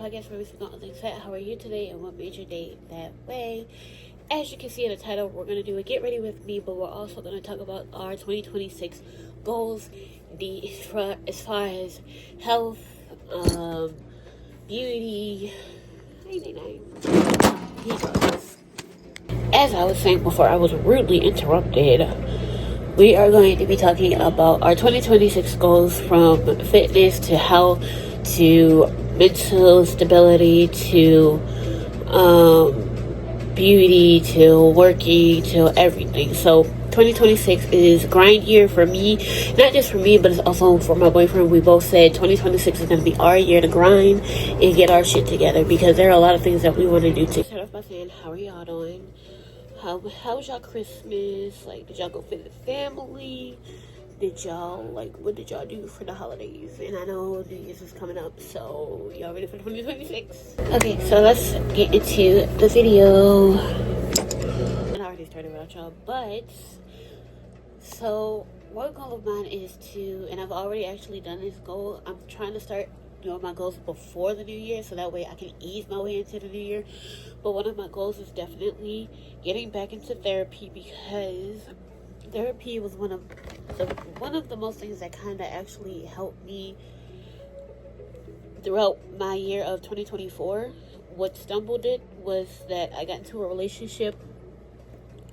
podcast where we speak on all things fat. How are you today and what made your day that way? As you can see in the title, we're going to do a get ready with me, but we're also going to talk about our 2026 goals as far as health, beauty, As I was saying before, I was rudely interrupted. We are going to be talking about our 2026 goals, from fitness to health to mental stability to beauty to working to everything. So 2026 is grind year for me, not just for me, but it's also for my boyfriend. We both said 2026 is going to be our year to grind and get our shit together, because there are a lot of things that we want to do too. Start off by saying, how are y'all doing? How was y'all Christmas? Like, did y'all go visit family? What did y'all do for the holidays? And I know New Year's is coming up, so y'all ready for 2026? Okay, so let's get into the video. And I already started without y'all, but so one goal of mine is to, and I've already actually done this goal, I'm trying to start doing my goals before the new year, so that way I can ease my way into the new year. But one of my goals is definitely getting back into therapy, because therapy was one of the most things that kind of actually helped me throughout my year of 2024. What stumbled it was that I got into a relationship,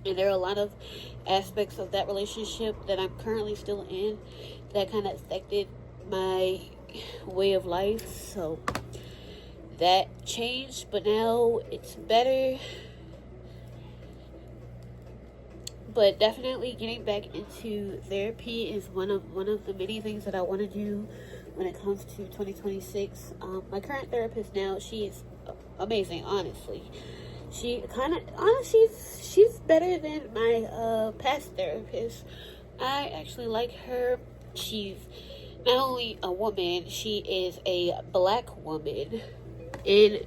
and there are a lot of aspects of that relationship that I'm currently still in that kind of affected my way of life. So that changed, but now it's better. But definitely getting back into therapy is one of the many things that I want to do when it comes to 2026. My current therapist now, she's amazing, honestly. She's better than my past therapist. I actually like her. She's not only a woman, she is a black woman. And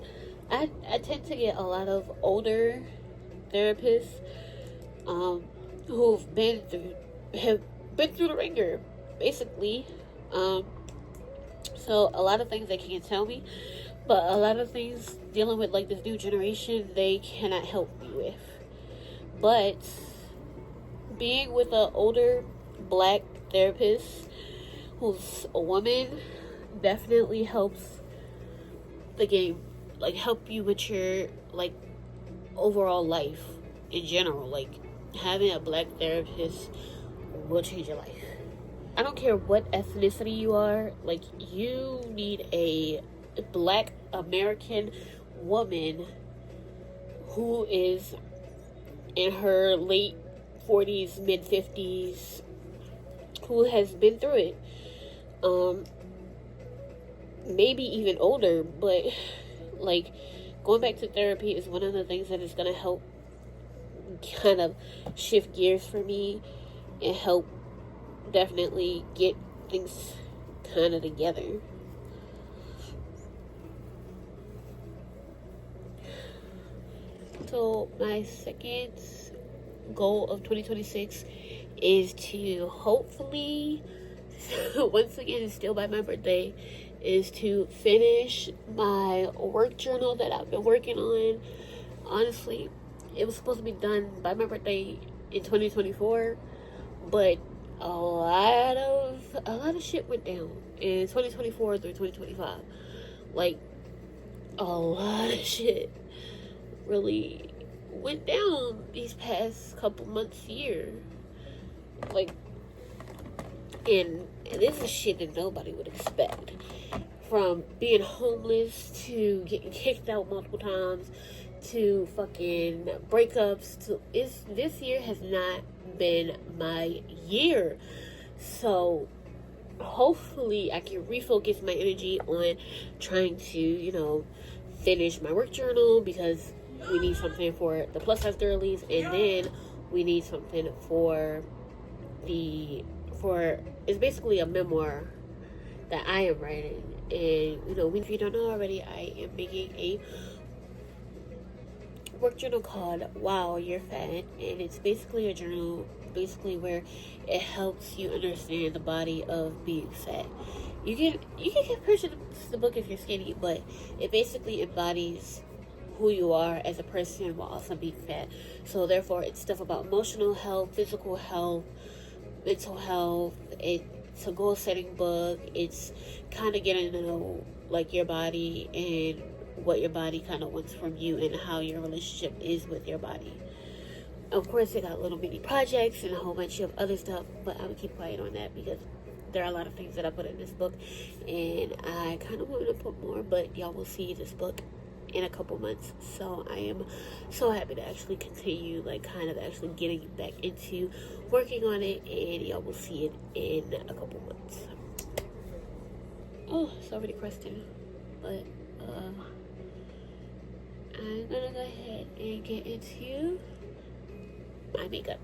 I tend to get a lot of older therapists who've have been through the ringer, basically. So a lot of things they can't tell me, but a lot of things dealing with like this new generation, they cannot help me with. But being with an older black therapist who's a woman definitely helps the game, like help you with your like overall life in general. Like, having a black therapist will change your life. I don't care what ethnicity you are, like, you need a black American woman who is in her late 40s, mid 50s, who has been through it. Maybe even older, but like, going back to therapy is one of the things that is going to help kind of shift gears for me and help definitely get things kind of together. So my second goal of 2026 is to hopefully, once again, still by my birthday, is to finish my work journal that I've been working on. Honestly, it was supposed to be done by my birthday in 2024, but a lot of shit went down in 2024 through 2025. Like, a lot of shit really went down these past couple months, year. Like, and this is shit that nobody would expect. From being homeless to getting kicked out multiple times to fucking breakups to this year has not been my year. So hopefully I can refocus my energy on trying to, finish my work journal, because we need something for the plus size girlies, and then we need something for it's basically a memoir that I am writing. And if you don't know already, I am making a work journal called Wow, You're Fat, and it's basically a journal where it helps you understand the body of being fat. You can purchase the book if you're skinny, but it basically embodies who you are as a person while also being fat. So therefore, it's stuff about emotional health, physical health, mental health. It's a goal setting book. It's kind of getting to know like your body and what your body kind of wants from you and how your relationship is with your body. Of course, it got little mini projects and a whole bunch of other stuff, but I'm gonna keep quiet on that because there are a lot of things that I put in this book, and I kind of want to put more, but y'all will see this book in a couple months. So I am so happy to actually continue, like, kind of actually getting back into working on it, and y'all will see it in a couple months. Oh, it's already crusting, but I'm gonna go ahead and get into my makeup.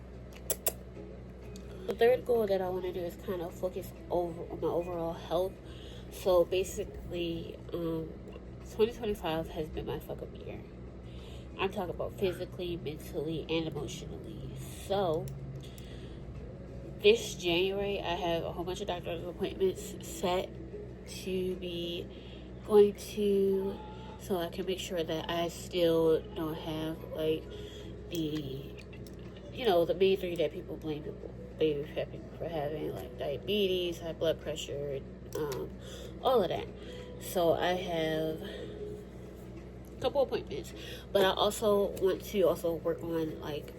The third goal that I want to do is kind of focus on my overall health. So basically, 2025 has been my fuck up year. I'm talking about physically, mentally, and emotionally. So this January, I have a whole bunch of doctor's appointments set to be going to, so I can make sure that I still don't have like the main three that people blame people for having, like diabetes, high blood pressure, all of that. So I have a couple appointments, but I also want to work on like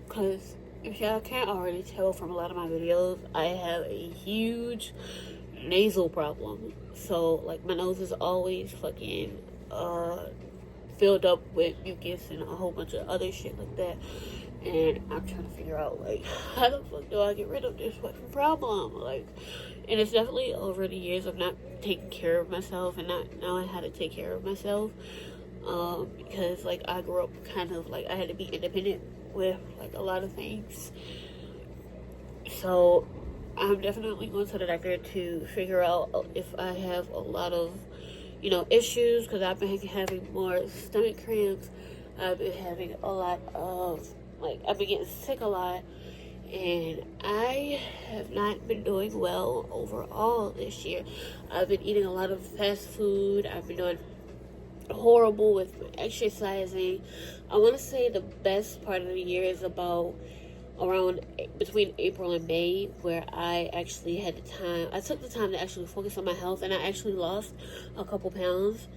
because if y'all can't already tell from a lot of my videos, I have a huge nasal problem. So like my nose is always fucking filled up with mucus and a whole bunch of other shit like that, and I'm trying to figure out like how the fuck do I get rid of this fucking problem, like, and it's definitely over the years of not taking care of myself and not knowing how to take care of myself, because like I grew up kind of like I had to be independent with like a lot of things. So I'm definitely going to the doctor to figure out if I have a lot of issues, because I've been having more stomach cramps. I've been having a lot of, like, I've been getting sick a lot, and I have not been doing well overall this year. I've been eating a lot of fast food. I've been doing horrible with exercising. I want to say the best part of the year is about around between April and May, where I actually had the time. I took the time to actually focus on my health, and I actually lost a couple pounds.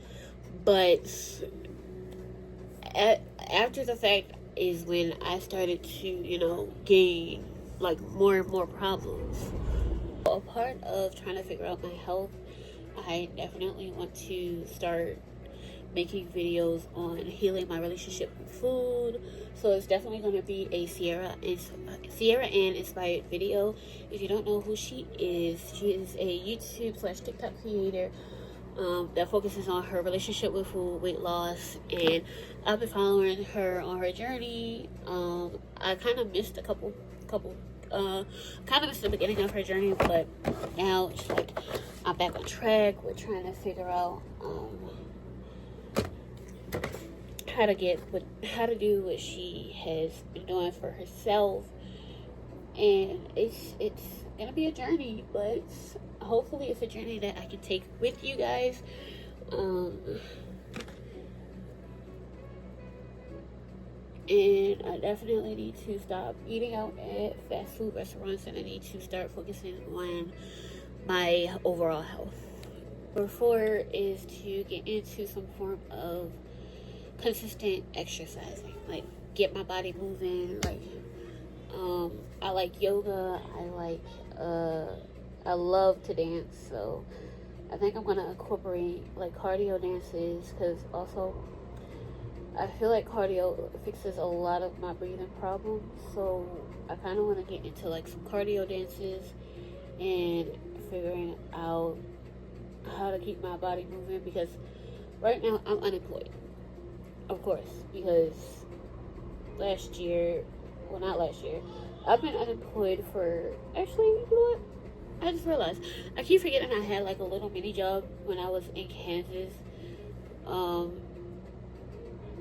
But after the fact is when I started to, gain like more and more problems. A part of trying to figure out my health, I definitely want to start making videos on healing my relationship with food. So it's definitely going to be a Sierra Ann inspired video. If you don't know who she is a YouTube / TikTok creator that focuses on her relationship with food, weight loss, and I've been following her on her journey. I kind of missed missed the beginning of her journey, but now it's like I'm back on track. We're trying to figure out how to do what she has been doing for herself, and it's gonna be a journey, but hopefully it's a journey that I can take with you guys. And I definitely need to stop eating out at fast food restaurants, and I need to start focusing on my overall health. Number 4 is to get into some form of consistent exercising, like get my body moving. Like I like yoga, I love to dance, so I think I'm gonna incorporate like cardio dances, because also I feel like cardio fixes a lot of my breathing problems. So I kind of want to get into like some cardio dances and figuring out how to keep my body moving, because right now I'm unemployed, of course, because I've been unemployed for, actually, you know what, I just realized, I keep forgetting I had like a little mini job when I was in Kansas.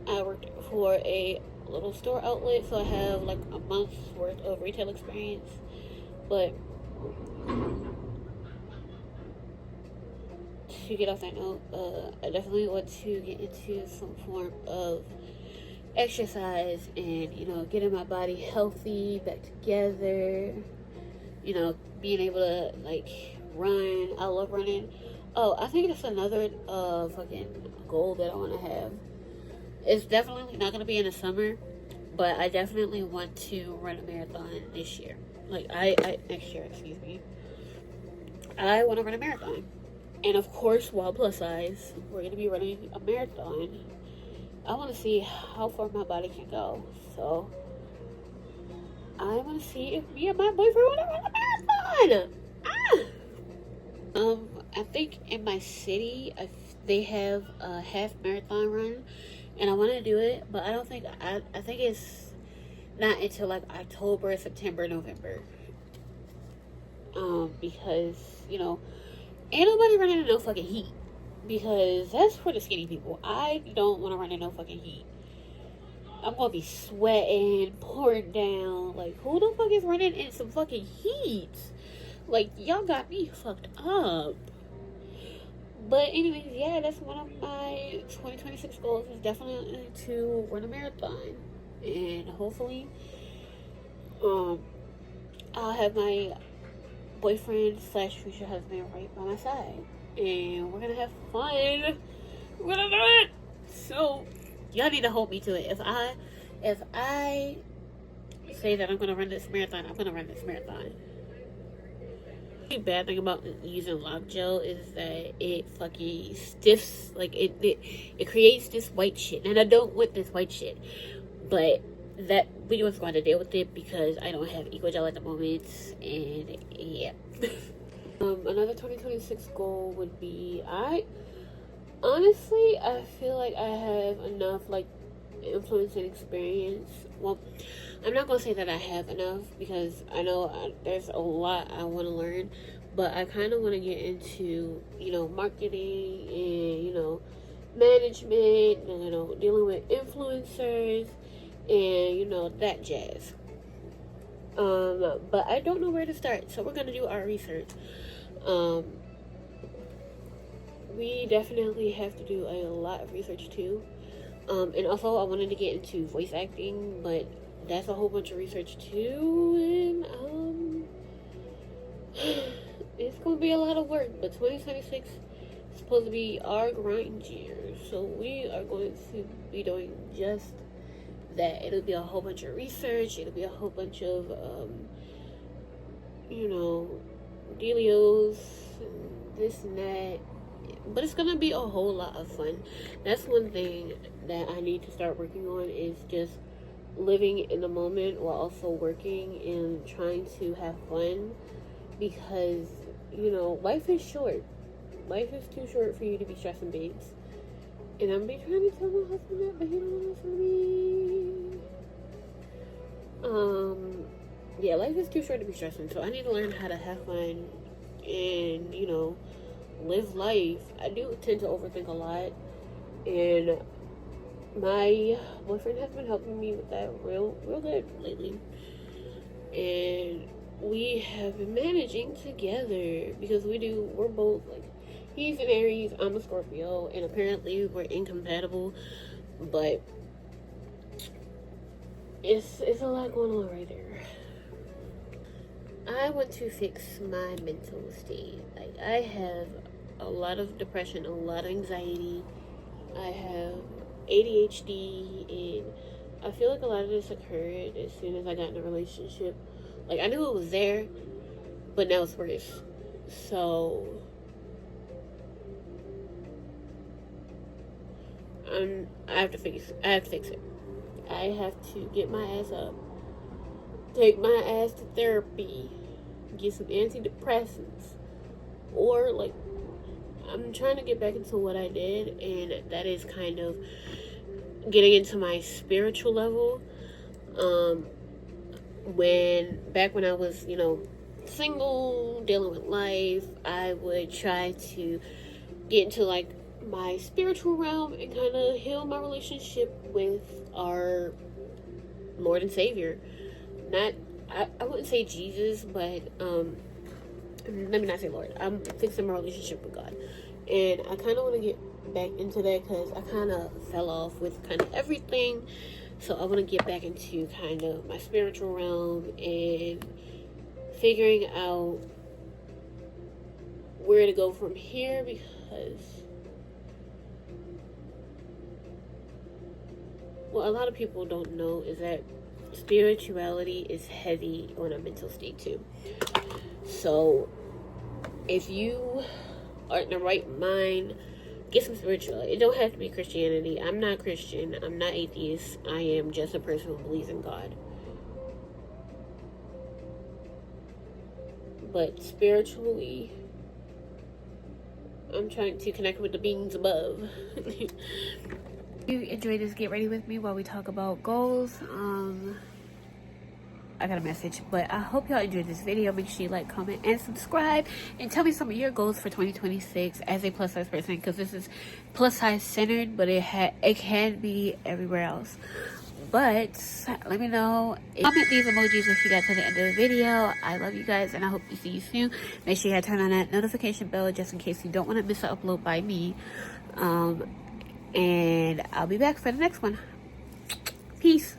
I worked for a little store outlet, so I have like a month's worth of retail experience, but to get off that note, I definitely want to get into some form of exercise and, you know, getting my body healthy, back together, you know, being able to, like, run. I love running. Oh, I think that's another fucking goal that I want to have. It's definitely not going to be in the summer, but I definitely want to run a marathon this year. Like, next year, excuse me. I want to run a marathon. And of course, while plus size, we're going to be running a marathon. I want to see how far my body can go. So, I want to see if me and my boyfriend want to run a marathon. I think in my city, they have a half marathon run, and I want to do it, but I don't think, I think it's not until like October, September, November. Because, you know, ain't nobody running in no fucking heat. Because that's for the skinny people. I don't want to run in no fucking heat. I'm gonna be sweating, pouring down. Like, who the fuck is running in some fucking heat? Like, y'all got me fucked up. But anyways, yeah, that's one of my 2026 goals, is definitely to run a marathon. And hopefully, I'll have my boyfriend / future husband right by my side. And we're gonna have fun. We're gonna do it. So, y'all need to hold me to it. If I say that I'm gonna run this marathon, I'm gonna run this marathon. The bad thing about using lock gel is that it fucking stiffs, like it creates this white shit, and I don't want this white shit. But that video is going to deal with it because I don't have eco gel at the moment, and yeah. Another 2026 goal would be, I feel like I have enough like influence and experience. Well, I'm not gonna say that I have enough, because I know there's a lot I want to learn, but I kind of want to get into, you know, marketing and, you know, management, and, you know, dealing with influencers and, you know, that jazz. But I don't know where to start, so we're gonna do our research. We definitely have to do a lot of research too. And also I wanted to get into voice acting, but that's a whole bunch of research too, and it's gonna be a lot of work. But 2026 is supposed to be our grind year, so we are going to be doing just that. It'll be a whole bunch of research, it'll be a whole bunch of you know, dealios, this and that, but it's gonna be a whole lot of fun. That's one thing that I need to start working on, is just living in the moment while also working and trying to have fun, because, you know, life is short. Life is too short for you to be stressing, babes. And I'm be trying to tell my husband that, but he don't listen to me. Yeah, life is too short to be stressing, so I need to learn how to have fun and, you know, live life. I do tend to overthink a lot, and my boyfriend has been helping me with that real good lately, and we have been managing together, because we're both, like, he's an Aries, I'm a Scorpio, and apparently we're incompatible, but it's a lot going on right there. I want to fix my mental state. Like, I have a lot of depression, a lot of anxiety. I have ADHD, and I feel like a lot of this occurred as soon as I got in a relationship. Like, I knew it was there, but now it's worse. So, I have to fix it. I have to get my ass up, take my ass to therapy, get some antidepressants, or, like, I'm trying to get back into what I did, and that is kind of getting into my spiritual level. Back when I was, you know, single, dealing with life, I would try to get into, like, my spiritual realm and kind of heal my relationship with our Lord and Savior. I wouldn't say Jesus, but let me not say Lord. I'm fixing my relationship with God. And I kind of want to get back into that because I kind of fell off with kind of everything. So I want to get back into kind of my spiritual realm and figuring out where to go from here, because what a lot of people don't know is that spirituality is heavy on a mental state too. So if you are in the right mind, get some spirituality. It don't have to be Christianity. I'm not Christian. I'm not atheist. I am just a person who believes in God. But spiritually, I'm trying to connect with the beings above. If you enjoy this, get ready with me while we talk about goals. I got a message, but I hope y'all enjoyed this video. Make sure you like, comment, and subscribe, and tell me some of your goals for 2026 as a plus size person, because this is plus size centered, but it can be everywhere else. But let me know. Comment these emojis if you got to the end of the video. I love you guys, and I hope to see you soon. Make sure you turn on that notification bell just in case you don't want to miss an upload by me. And I'll be back for the next one. Peace.